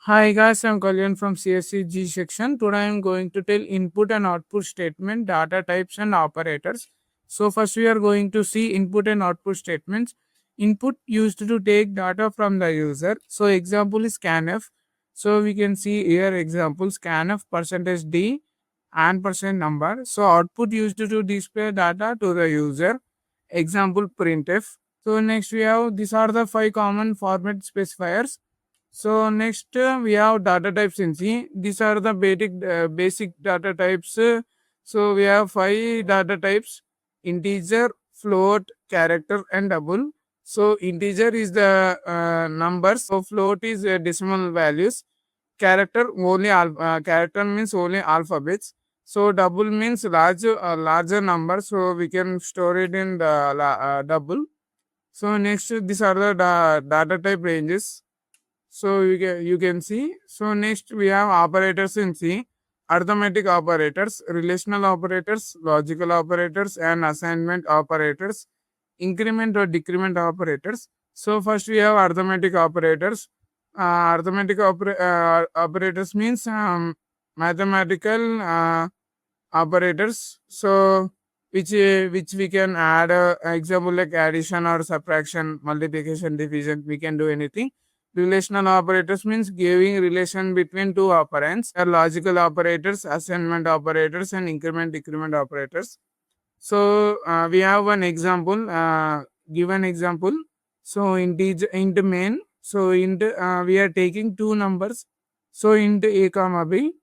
Hi guys, I'm Kalyan from CSCG section. Today I'm going to tell input and output statement, data types and operators. So first we are going to see input and output statements. Input used to take data from the user. So example is scanf. So we can see here example scanf percentage D and percent number. So output used to display data to the user. Example printf. So next we have these are the five common format specifiers. So next we have data types in C. These are the basic data types. So we have five data types: integer, float, character, and double. So integer is the numbers. So float is decimal values. Character means only alphabets. So double means larger number. So we can store it in the double. So next these are the data type ranges. So you can see. So next we have operators in C: arithmetic operators, relational operators, logical operators, and assignment operators, increment or decrement operators. So first we have arithmetic operators. Operators means mathematical operators. So which we can add example like addition or subtraction, multiplication, division. We can do anything. Relational operators means giving relation between two operands. Are logical operators, assignment operators, and increment decrement operators. So we have one example. Give an example. So int main. So we are taking two numbers. So int a comma b.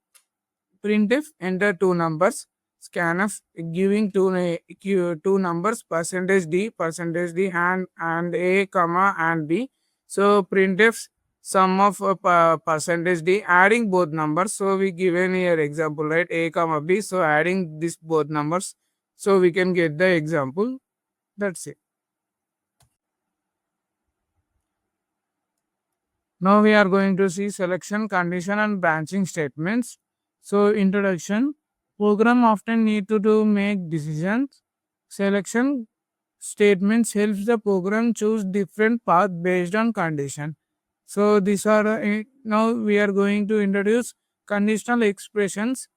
Printf enter two numbers. Scanf giving two numbers percentage d and a comma and b. So printf sum of percentage d adding both numbers. So we given here example, right, a comma b. So adding this both numbers, so we can get the example. That's it. Now we are going to see selection, condition, and branching statements. So introduction. Program often need to make decisions. Selection statements helps the program choose different path based on condition. So these are now we are going to introduce conditional expressions.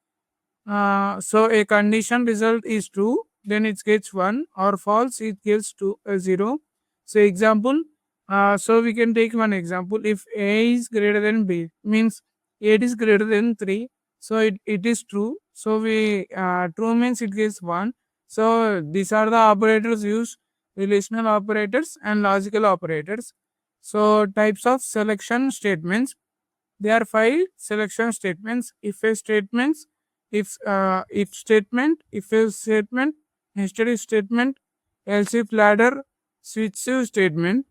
So a condition result is true, then it gets 1, or false, it gets 0. So example, so we can take one example. If A is greater than B, means 8 is greater than 3, so it is true. So we true means it gets 1. So these are the operators used: relational operators and logical operators. So types of selection statements. There are five selection statements: if statement, if else statement, nested if statement, else if ladder, switch if statement.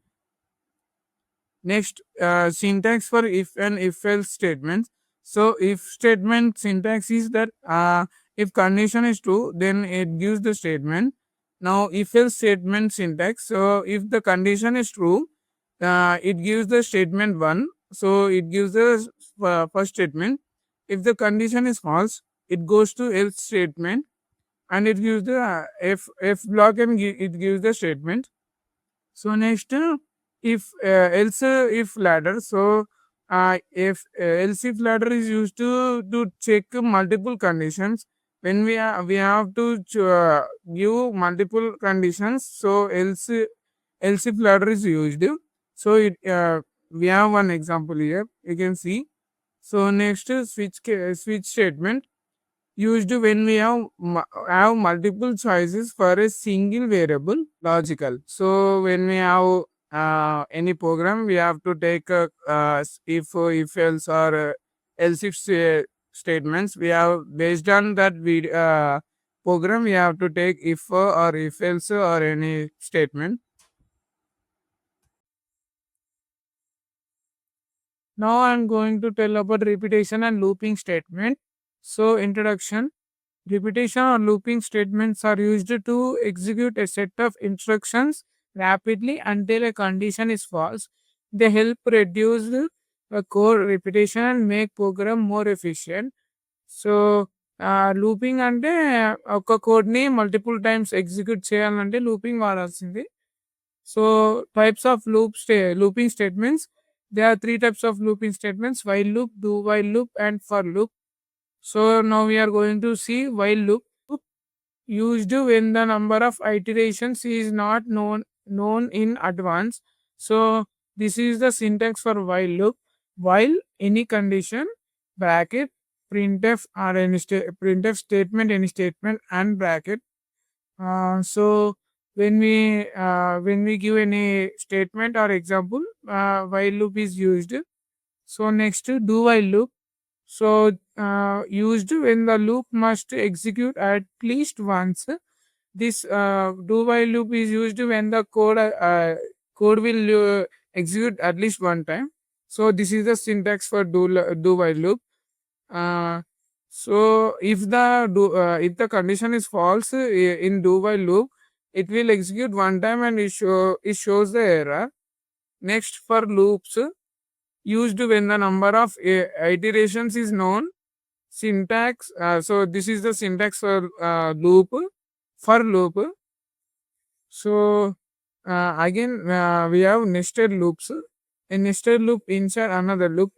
Next, syntax for if and if else statements. So if statement syntax is that if condition is true, then it gives the statement. Now if else statement syntax. So if the condition is true, it gives the statement 1. So it gives the first statement. If the condition is false, it goes to else statement, and it gives the f block, and it gives the statement. So next, if else if ladder. So if else if ladder is used to check multiple conditions. When we have to give multiple conditions, so else if ladder is used. So we have one example here. You can see. So next is switch statement used when we have multiple choices for a single variable. Logical. So when we have any program, we have to take if else or else if statements. We have based on that program, we have to take if or if else or any statement. Now I'm going to tell about repetition and looping statement. So introduction. Repetition or looping statements are used to execute a set of instructions rapidly until a condition is false. They help reduce the code repetition and make program more efficient. So, looping అంటే ఒక కోడ్‌ని multiple times execute చేయాలంటే looping వాడాల్సింది. So, types of looping statements. There are three types of looping statements: while loop, do while loop, and for loop. So now we are going to see while loop used when the number of iterations is not known in advance. So this is the syntax for while loop. While any condition bracket printf or any printf statement, any statement, and bracket. So when we give any statement or example, while loop is used. So next, do while loop. So used when the loop must execute at least once. This do while loop is used when the code will execute at least one time. So this is the syntax for do while loop. Uh, so if the condition is false in do while loop, it will execute one time and it shows the error. Next, for loops used when the number of iterations is known. Syntax. So this is the syntax for loop. For loop. So again we have nested loops. A nested loop inside another loop.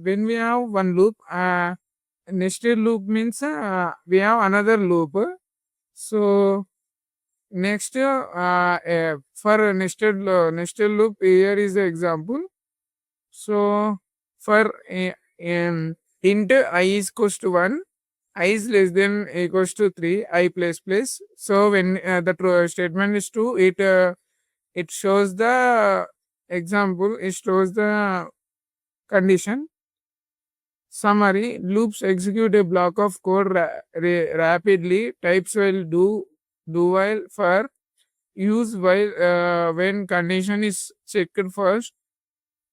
When we have one loop, nested loop means we have another loop. So next, for nested loop, here is the example. So for int I is equals to 1, I is less than equals to 3, I plus plus. So when the statement is true, it shows the example, it shows the condition. Summary: loops execute a block of code rapidly. Types will do while for use while when condition is checked first.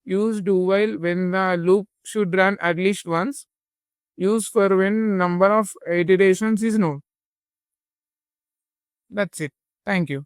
Use do while when the loop should run at least once. Use for when number of iterations is known. That's it. Thank you.